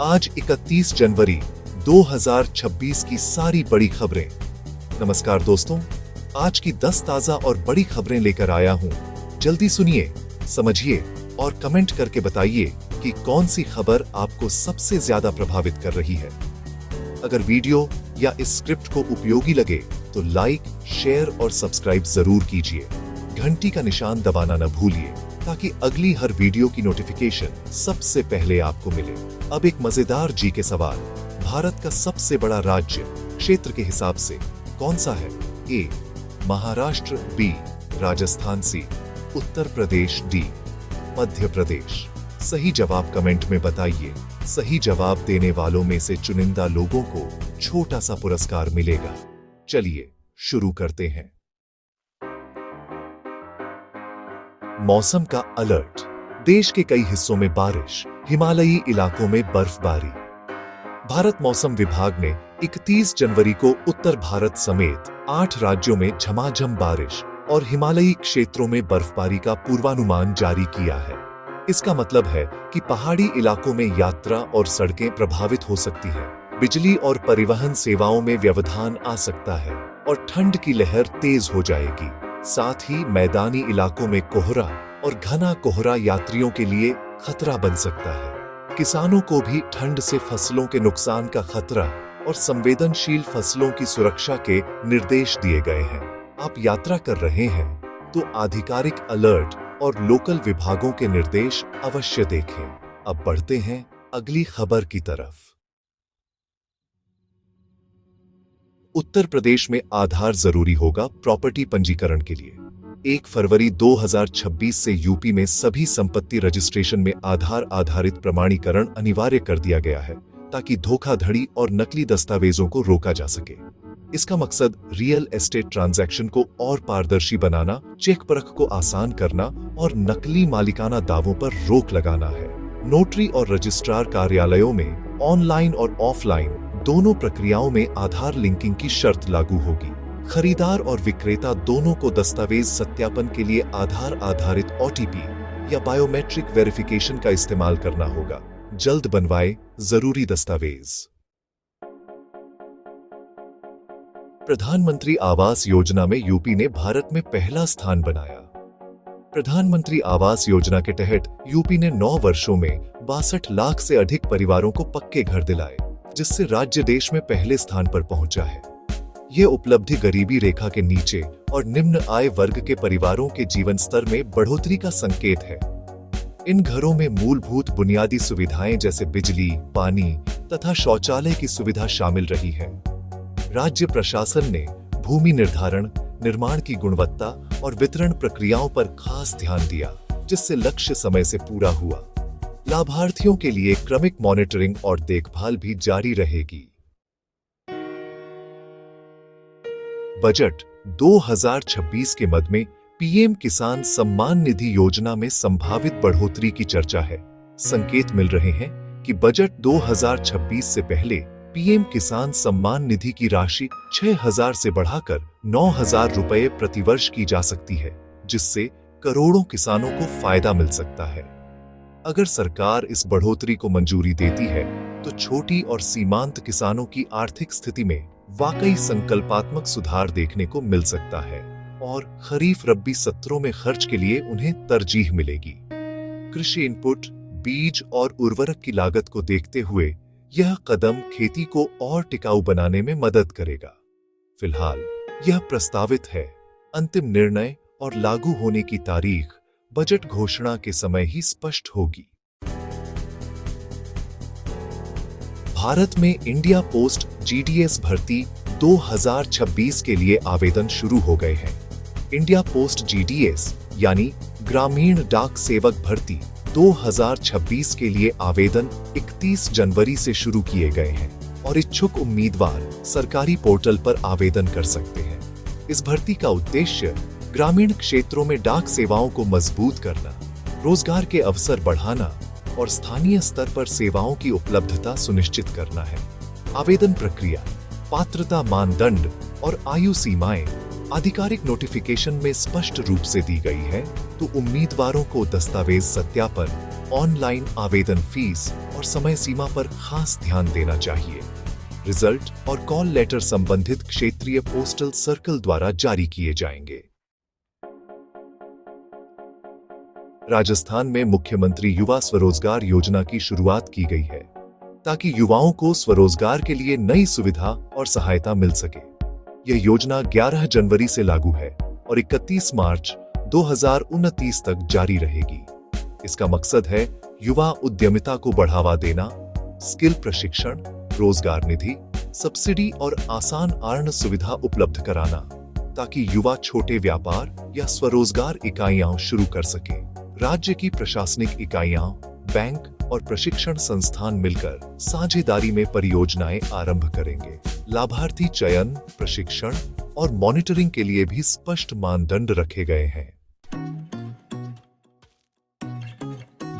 आज 31 जनवरी 2026 की सारी बड़ी खबरें। नमस्कार दोस्तों, आज की 10 ताजा और बड़ी खबरें लेकर आया हूं। जल्दी सुनिए, समझिए और कमेंट करके बताइए कि कौन सी खबर आपको सबसे ज्यादा प्रभावित कर रही है। अगर वीडियो या इस स्क्रिप्ट को उपयोगी लगे तो लाइक, शेयर और सब्सक्राइब जरूर कीजिए। घंटी का निशान दबाना न भूलिए ताकि अगली हर वीडियो की नोटिफिकेशन सबसे पहले आपको मिले। अब एक मजेदार जी के सवाल। भारत का सबसे बड़ा राज्य क्षेत्र के हिसाब से कौन सा है? ए महाराष्ट्र, बी राजस्थान, सी उत्तर प्रदेश, डी मध्य प्रदेश। सही जवाब कमेंट में बताइए। सही जवाब देने वालों में से चुनिंदा लोगों को छोटा सा पुरस्कार मिलेगा। चलिए शुरू करते हैं। मौसम का अलर्ट। देश के कई हिस्सों में बारिश, हिमालयी इलाकों में बर्फबारी। भारत मौसम विभाग ने 31 जनवरी को उत्तर भारत समेत 8 राज्यों में झमाझम बारिश और हिमालयी क्षेत्रों में बर्फबारी का पूर्वानुमान जारी किया है। इसका मतलब है कि पहाड़ी इलाकों में यात्रा और सड़कें प्रभावित हो सकती हैं, बिजली और परिवहन सेवाओं में व्यवधान आ सकता है और ठंड की लहर तेज हो जाएगी। साथ ही मैदानी इलाकों में कोहरा और घना कोहरा यात्रियों के लिए खतरा बन सकता है। किसानों को भी ठंड से फसलों के नुकसान का खतरा और संवेदनशील फसलों की सुरक्षा के निर्देश दिए गए हैं। आप यात्रा कर रहे हैं तो आधिकारिक अलर्ट और लोकल विभागों के निर्देश अवश्य देखें। अब बढ़ते हैं अगली खबर की तरफ। उत्तर प्रदेश में आधार जरूरी होगा प्रॉपर्टी पंजीकरण के लिए। 1 फरवरी 2026 से यूपी में सभी संपत्ति रजिस्ट्रेशन में आधार आधारित प्रमाणीकरण अनिवार्य कर दिया गया है ताकि धोखाधड़ी और नकली दस्तावेजों को रोका जा सके। इसका मकसद रियल एस्टेट ट्रांजैक्शन को और पारदर्शी बनाना, चेक परख को आसान करना और नकली मालिकाना दावों पर रोक लगाना है। नोटरी और रजिस्ट्रार कार्यालयों में ऑनलाइन और ऑफलाइन दोनों प्रक्रियाओं में आधार लिंकिंग की शर्त लागू होगी। खरीदार और विक्रेता दोनों को दस्तावेज सत्यापन के लिए आधार आधारित OTP या बायोमेट्रिक वेरिफिकेशन का इस्तेमाल करना होगा। जल्द बनवाए जरूरी दस्तावेज। प्रधानमंत्री आवास योजना में यूपी ने भारत में पहला स्थान बनाया। प्रधानमंत्री आवास योजना के तहत यूपी ने 9 वर्षों में 62 लाख से अधिक परिवारों को पक्के घर दिलाए, जिससे राज्य देश में पहले स्थान पर पहुंचा है। यह उपलब्धि गरीबी रेखा के नीचे और निम्न आय वर्ग के परिवारों के जीवन स्तर में बढ़ोतरी का संकेत है। इन घरों में मूलभूत बुनियादी सुविधाएं जैसे बिजली, पानी तथा शौचालय की सुविधा शामिल रही है। राज्य प्रशासन ने भूमि निर्धारण, निर्माण की गुणवत्ता और वितरण प्रक्रियाओं पर खास ध्यान दिया, जिससे लक्ष्य समय से पूरा हुआ। लाभार्थियों के लिए क्रमिक मॉनिटरिंग और देखभाल भी जारी रहेगी। बजट 2026 के मद में पीएम किसान सम्मान निधि योजना में संभावित बढ़ोतरी की चर्चा है। संकेत मिल रहे हैं कि बजट 2026 से पहले पीएम किसान सम्मान निधि की राशि 6,000 से बढ़ाकर 9,000 रुपए प्रतिवर्ष की जा सकती है, जिससे करोड़ों किसानों को फायदा मिल सकता है। अगर सरकार इस बढ़ोतरी को मंजूरी देती है तो छोटी और सीमांत किसानों की आर्थिक स्थिति में वाकई संकल्पात्मक सुधार देखने को मिल सकता है और खरीफ रब्बी सत्रों में खर्च के लिए उन्हें तरजीह मिलेगी। कृषि इनपुट, बीज और उर्वरक की लागत को देखते हुए यह कदम खेती को और टिकाऊ बनाने में मदद करेगा। फिलहाल यह प्रस्तावित है। अंतिम निर्णय और लागू होने की तारीख बजट घोषणा के समय ही स्पष्ट होगी। भारत में इंडिया पोस्ट GDS भर्ती 2026 के लिए आवेदन शुरू हो गए हैं। इंडिया पोस्ट GDS यानी ग्रामीण डाक सेवक भर्ती 2026 के लिए आवेदन 31 जनवरी से शुरू किए गए हैं और इच्छुक उम्मीदवार सरकारी पोर्टल पर आवेदन कर सकते हैं। इस भर्ती का उद्देश्य ग्रामीण क्षेत्रों में डाक सेवाओं को मजबूत करना, रोजगार के अवसर बढ़ाना और स्थानीय स्तर पर सेवाओं की उपलब्धता सुनिश्चित करना है। आवेदन प्रक्रिया, पात्रता मानदंड और आयु सीमाएं आधिकारिक नोटिफिकेशन में स्पष्ट रूप से दी गई है, तो उम्मीदवारों को दस्तावेज सत्यापन, ऑनलाइन आवेदन फीस और समय सीमा पर खास ध्यान देना चाहिए। रिजल्ट और कॉल लेटर संबंधित क्षेत्रीय पोस्टल सर्कल द्वारा जारी किए जाएंगे। राजस्थान में मुख्यमंत्री युवा स्वरोजगार योजना की शुरुआत की गई है ताकि युवाओं को स्वरोजगार के लिए नई सुविधा और सहायता मिल सके। यह योजना 11 जनवरी से लागू है और 31 मार्च 2029 तक जारी रहेगी। इसका मकसद है युवा उद्यमिता को बढ़ावा देना, स्किल प्रशिक्षण, रोजगार निधि, सब्सिडी और आसान आर्न सुविधा उपलब्ध कराना ताकि युवा छोटे व्यापार या स्वरोजगार इकाइयां शुरू कर सके। राज्य की प्रशासनिक इकाइयां, बैंक और प्रशिक्षण संस्थान मिलकर साझेदारी में परियोजनाएं आरंभ करेंगे। लाभार्थी चयन, प्रशिक्षण और मॉनिटरिंग के लिए भी स्पष्ट मानदंड रखे गए हैं।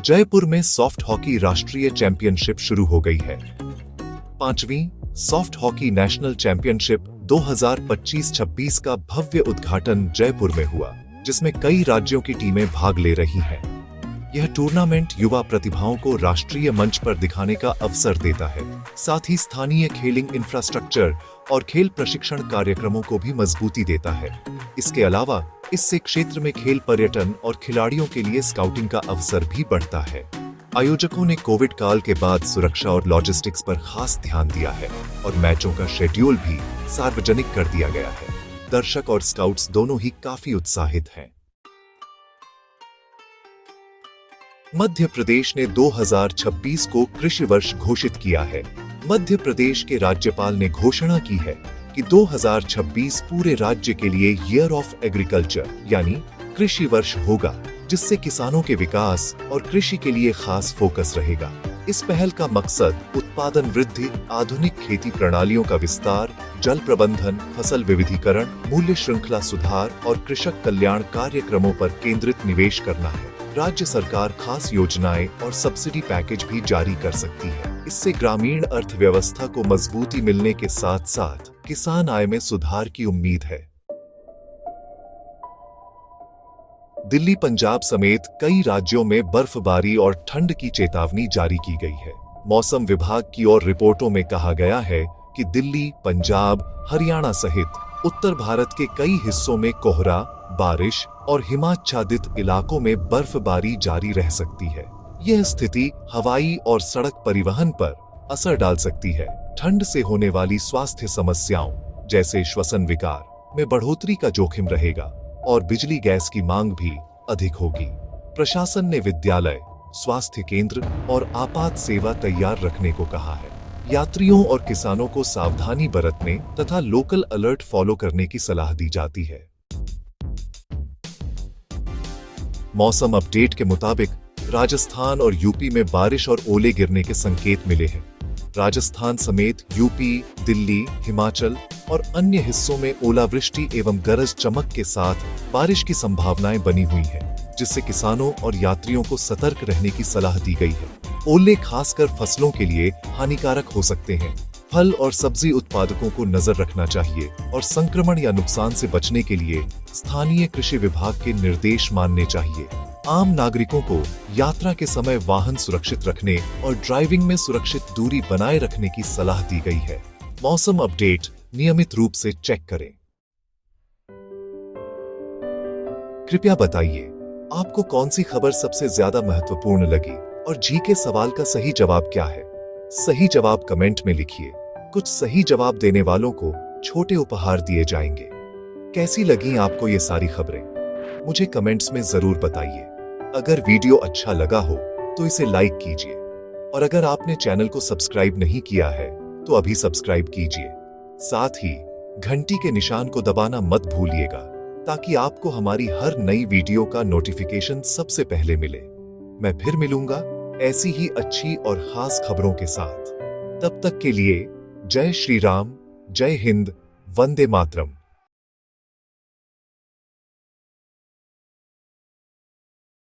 जयपुर में सॉफ्ट हॉकी राष्ट्रीय चैंपियनशिप शुरू हो गई है। 5वीं सॉफ्ट हॉकी नेशनल चैंपियनशिप 2025-26 का भव्य उद्घाटन जयपुर में हुआ, जिसमें कई राज्यों की टीमें भाग ले रही हैं। यह टूर्नामेंट युवा प्रतिभाओं को राष्ट्रीय मंच पर दिखाने का अवसर देता है, साथ ही स्थानीय खेलिंग इंफ्रास्ट्रक्चर और खेल प्रशिक्षण कार्यक्रमों को भी मजबूती देता है। इसके अलावा इससे क्षेत्र में खेल पर्यटन और खिलाड़ियों के लिए स्काउटिंग का अवसर भी बढ़ता है। आयोजकों ने कोविड काल के बाद सुरक्षा और लॉजिस्टिक्स पर खास ध्यान दिया है और मैचों का शेड्यूल भी सार्वजनिक कर दिया गया है। दर्शक और स्काउट्स दोनों ही काफी उत्साहित हैं। मध्य प्रदेश ने 2026 को कृषि वर्ष घोषित किया है। मध्य प्रदेश के राज्यपाल ने घोषणा की है कि 2026 पूरे राज्य के लिए ईयर ऑफ एग्रीकल्चर यानी कृषि वर्ष होगा, जिससे किसानों के विकास और कृषि के लिए खास फोकस रहेगा। इस पहल का मकसद उत्पादन वृद्धि, आधुनिक खेती प्रणालियों का विस्तार, जल प्रबंधन, फसल विविधीकरण, मूल्य श्रृंखला सुधार और कृषक कल्याण कार्यक्रमों पर केंद्रित निवेश करना है। राज्य सरकार खास योजनाएं और सब्सिडी पैकेज भी जारी कर सकती है। इससे ग्रामीण अर्थव्यवस्था को मजबूती मिलने के साथ साथ किसान आय में सुधार की उम्मीद है। दिल्ली, पंजाब समेत कई राज्यों में बर्फबारी और ठंड की चेतावनी जारी की गई है। मौसम विभाग की ओर रिपोर्टों में कहा गया है कि दिल्ली, पंजाब, हरियाणा सहित उत्तर भारत के कई हिस्सों में कोहरा, बारिश और हिमाच्छादित इलाकों में बर्फबारी जारी रह सकती है। यह स्थिति हवाई और सड़क परिवहन पर असर डाल सकती है। ठंड से होने वाली स्वास्थ्य समस्याओं जैसे श्वसन विकार में बढ़ोतरी का जोखिम रहेगा और बिजली गैस की मांग भी अधिक होगी। प्रशासन ने विद्यालय, स्वास्थ्य केंद्र और आपात सेवा तैयार रखने को कहा है। यात्रियों और किसानों को सावधानी बरतने तथा लोकल अलर्ट फॉलो करने की सलाह दी जाती है। मौसम अपडेट के मुताबिक राजस्थान और यूपी में बारिश और ओले गिरने के संकेत मिले हैं। राजस्थान समेत यूपी, दिल्ली, हिमाचल और अन्य हिस्सों में ओलावृष्टि एवं गरज चमक के साथ बारिश की संभावनाएं बनी हुई हैं, जिससे किसानों और यात्रियों को सतर्क रहने की सलाह दी गई है। ओले खासकर फसलों के लिए हानिकारक हो सकते हैं। फल और सब्जी उत्पादकों को नजर रखना चाहिए और संक्रमण या नुकसान से बचने के लिए स्थानीय कृषि विभाग के निर्देश मानने चाहिए। आम नागरिकों को यात्रा के समय वाहन सुरक्षित रखने और ड्राइविंग में सुरक्षित दूरी बनाए रखने की सलाह दी गई है। मौसम अपडेट नियमित रूप से चेक करें। कृपया बताइए, आपको कौन सी खबर सबसे ज्यादा महत्वपूर्ण लगी और जी के सवाल का सही जवाब क्या है? सही जवाब कमेंट में लिखिए। कुछ सही जवाब देने वालों को छोटे उपहार दिए जाएंगे। कैसी लगी आपको ये सारी खबरें? मुझे कमेंट्स में जरूर बताइए। अगर वीडियो अच्छा लगा हो तो इसे लाइक कीजिए और अगर आपने चैनल को सब्सक्राइब नहीं किया है तो अभी सब्सक्राइब कीजिए। साथ ही घंटी के निशान को दबाना मत भूलिएगा ताकि आपको हमारी हर नई वीडियो का नोटिफिकेशन सबसे पहले मिले। मैं फिर मिलूंगा ऐसी ही अच्छी और खास खबरों के साथ। तब तक के लिए जय श्री राम, जय हिंद, वंदे मातरम।